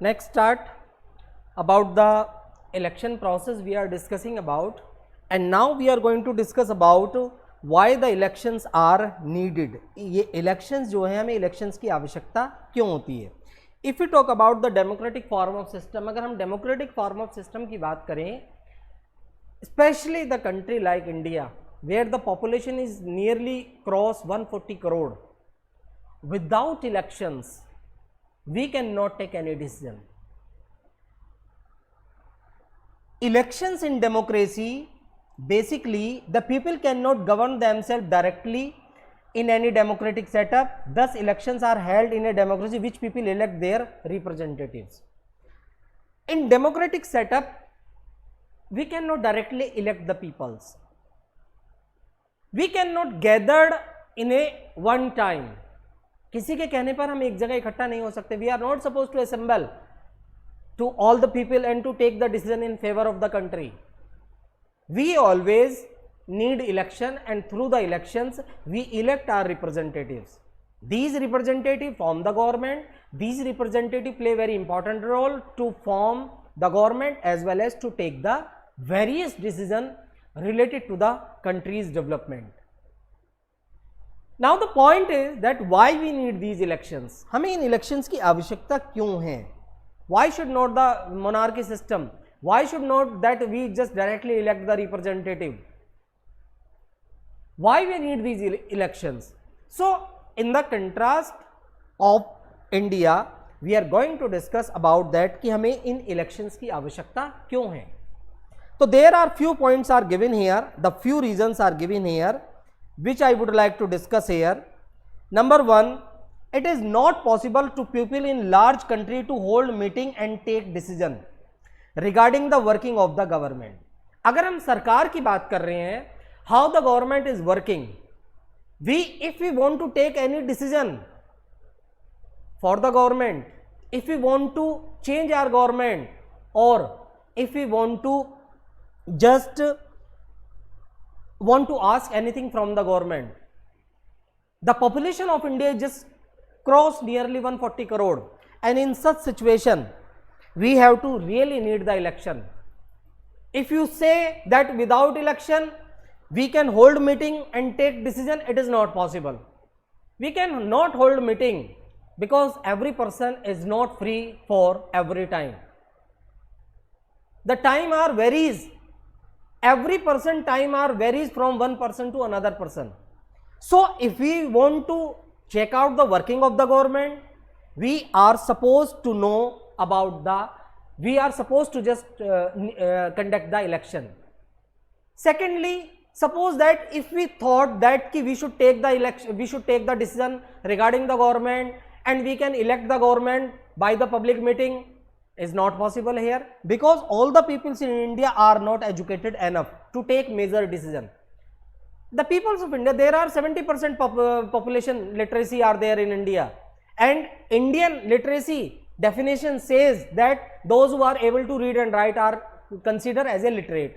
Next start about the election process we are discussing about, and now we are going to discuss about why the elections are needed. ये elections जो है हमें elections की आवश्यकता क्यों होती है. If we talk about the democratic form of system, अगर हम democratic form of system की बात करें, especially the country like India where the population is nearly cross 140 crore, without elections we cannot take any decision. Elections in democracy, basically the people cannot govern themselves directly in any democratic setup, thus elections are held in a democracy which people elect their representatives. In democratic setup we cannot directly elect the peoples, we cannot gather in a one time. किसी के कहने पर हम एक जगह इकट्ठा नहीं हो सकते. We are not supposed to assemble to all the people and to take the decision in favor of the country. We always need election, and through the elections we elect our representatives. These representatives form the government. These representatives play very important role to form the government as well as to take the various decisions related to the country's development. Now the point is that why we need these elections. हमें इन elections की आवश्यकता क्यों है? Why should not the monarchy system? Why should not that we just directly elect the representative? Why we need these elections? So in the contrast of India, we are going to discuss about that कि हमें इन elections की आवश्यकता क्यों है. So there are few points are given here, the few reasons are given here, which I would like to discuss here. Number one, it is not possible to people in large country to hold meeting and take decision regarding the working of the government. अगर हम सरकार की बात कर रहे हैं, how the government is working, if we want to take any decision for the government, if we want to change our government, or if we want to just want to ask anything from the government, the population of India just crossed nearly 140 crore, and in such situation we have to really need the election. If you say that without election we can hold meeting and take decision, it is not possible. We can not hold meeting because every person is not free for every time. The time are varies. Every person time are varies from one person to another person. So if we want to check out the working of the government, we are supposed to know about we are supposed to just conduct the election. Secondly, suppose that if we thought that we should take the election, we should take the decision regarding the government and we can elect the government by the public meeting, is not possible here because all the peoples in India are not educated enough to take major decision. The peoples of India, there are 70% population literacy are there in India, and Indian literacy definition says that those who are able to read and write are considered as a literate.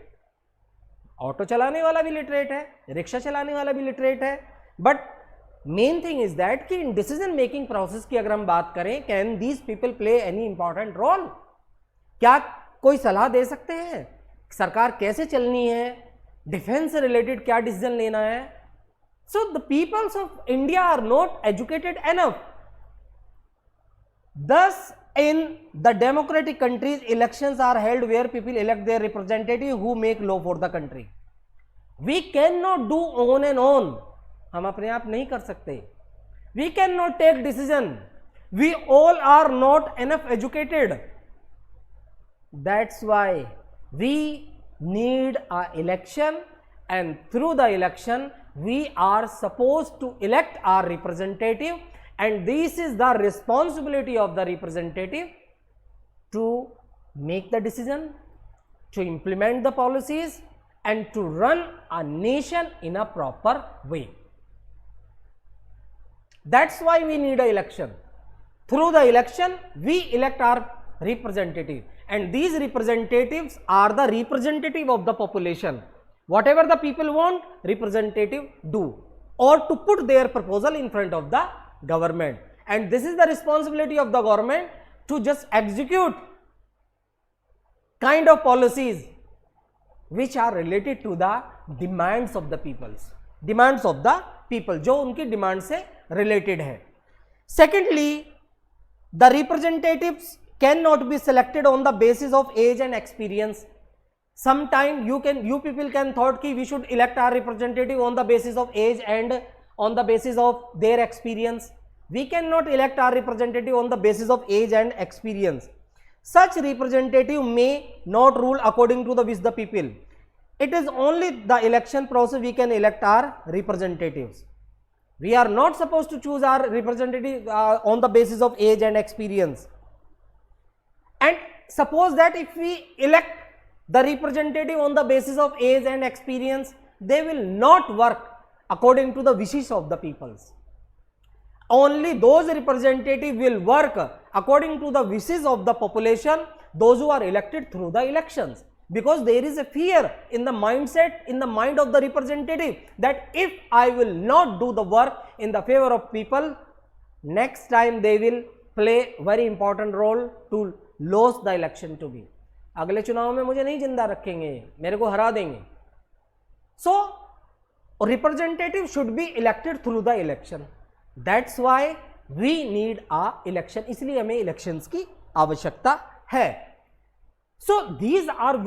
Auto चलाने वाला भी literate है, rickshaw चलाने वाला भी literate है, but main thing is that कि in decision making process की अगर हम बात करें, can these people play any important role? क्या कोई सलाह दे सकते हैं सरकार कैसे चलनी है, डिफेंस से रिलेटेड क्या डिसीजन लेना है? So the peoples of India are not educated enough. Thus in the democratic countries elections are held where people elect their representative who make law for the country. We cannot do on and on. हम अपने आप नहीं कर सकते. We cannot take decision. We all are not enough educated. That's why we need a election, and through the election we are supposed to elect our representative, and this is the responsibility of the representative to make the decision, to implement the policies, and to run a nation in a proper way. That's why we need an election. Through the election we elect our representative, and these representatives are the representative of the population. Whatever the people want, representative do, or to put their proposal in front of the government, and this is the responsibility of the government to just execute kind of policies which are related to the demands of the peoples, demands of the people, जो उनकी demand से related है. Secondly, the representatives cannot be selected on the basis of age and experience. Sometime you people can thought कि we should elect our representative on the basis of age and on the basis of their experience. We cannot elect our representative on the basis of age and experience. Such representative may not rule according to the wish the people. It is only the election process we can elect our representatives. We are not supposed to choose our representative on the basis of age and experience. And suppose that if we elect the representative on the basis of age and experience, they will not work according to the wishes of the peoples. Only those representatives will work according to the wishes of the population, those who are elected through the elections. Because there is a fear in the mindset, in the mind of the representative, that if I will not do the work in the favor of people, next time they will play very important role to lose the election to me. अगले चुनाव में मुझे नहीं जिंदा रखेंगे, मेरे को हरा देंगे. So representative should be elected through the election. That's why we need a election. इसलिए हमें elections की आवश्यकता है. So these are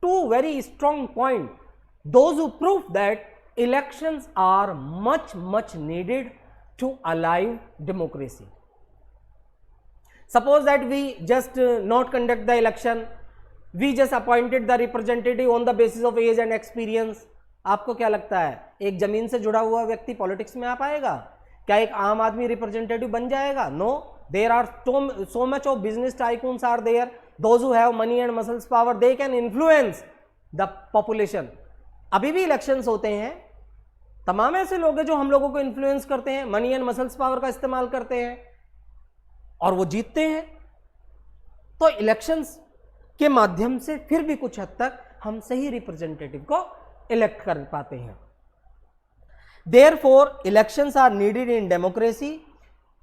two very strong points. Those who prove that elections are much needed to alive democracy. Suppose that we just not conduct the election, we just appointed the representative on the basis of age and experience. आपको क्या लगता है, एक जमीन से जुड़ा हुआ व्यक्ति पॉलिटिक्स में आ पाएगा? क्या एक आम आदमी रिप्रेजेंटेटिव बन जाएगा? No. There are so much of business tycoons are there. Those who have money and muscles power, they can influence the population. अभी भी इलेक्शंस होते हैं, तमाम ऐसे लोग हैं जो हम लोगों को इन्फ्लुएंस करते हैं, मनी एंड मसल्स पावर का इस्तेमाल करते हैं और वो जीतते हैं. तो इलेक्शंस के माध्यम से फिर भी कुछ हद तक हम सही रिप्रेजेंटेटिव को इलेक्ट कर पाते हैं. Therefore, elections are needed in democracy.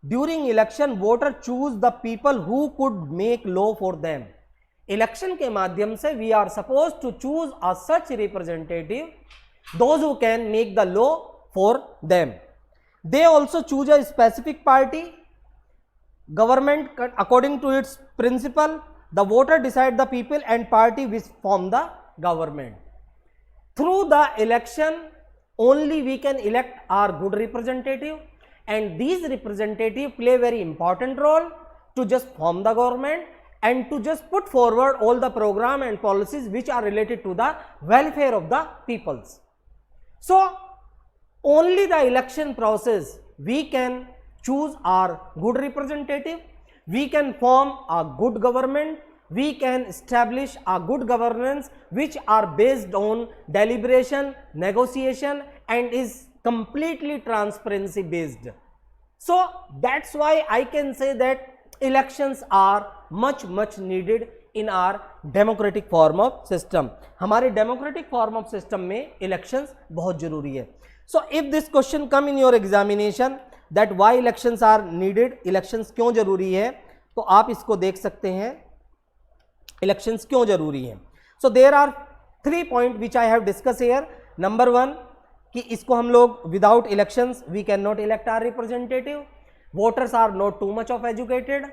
During election, voter choose the people who could make law for them. Election के माध्यम से we are supposed to choose a such representative, those who can make the law for them. They also choose a specific party, government according to its principle. The voter decide the people and party which form the government. Through the election, only we can elect our good representative, and these representatives play very important role to just form the government and to just put forward all the program and policies which are related to the welfare of the peoples. So only the election process we can choose our good representative, we can form a good government, we can establish a good governance which are based on deliberation, negotiation and is completely transparency based. So that's why I can say that elections are much needed in our democratic form of system. हमारे democratic form of system में elections बहुत जरूरी है. So if this question come in your examination that why elections are needed, elections क्यों जरूरी है, तो आप इसको देख सकते हैं elections क्यों जरूरी है. So there are 3 points which I have discussed here. Number 1 कि इसको हम लोग without elections we cannot elect our representative. Voters are not too much of educated,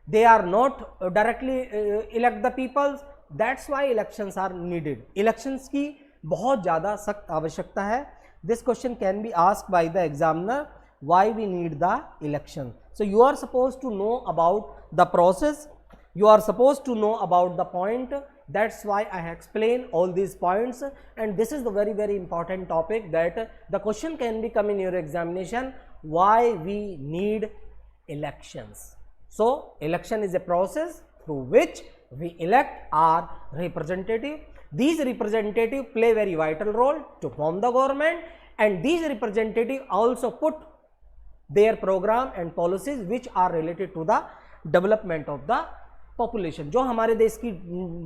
they are not directly elect the peoples. That's why elections are needed. Elections की बहुत ज़्यादा सख्त आवश्यकता है. This question can be asked by the examiner, why we need the election. So you are supposed to know about the process, you are supposed to know about the point. That's why I have explained all these points, and this is the very important topic that the question can be come in your examination, why we need elections. So election is a process through which we elect our representative. These representatives play very vital role to form the government, and these representatives also put their program and policies which are related to the development of the population. जो हमारे देश की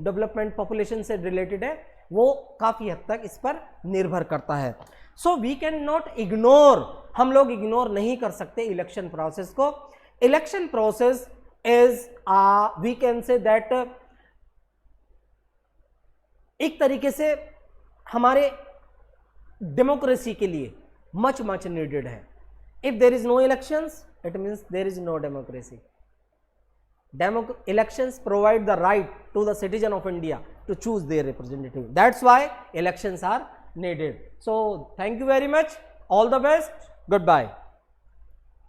development population से related है वो काफ़ी हद तक इस पर निर्भर करता है. So we can not ignore, हम लोग इग्नोर नहीं कर सकते इलेक्शन प्रोसेस को. Election process is we can say that एक तरीके से हमारे डेमोक्रेसी के लिए मच नीडेड है. If there is no elections, it means there is no democracy. Elections provide the right to the citizen of India to choose their representative. That's why elections are needed. So thank you very much. All the best. Goodbye.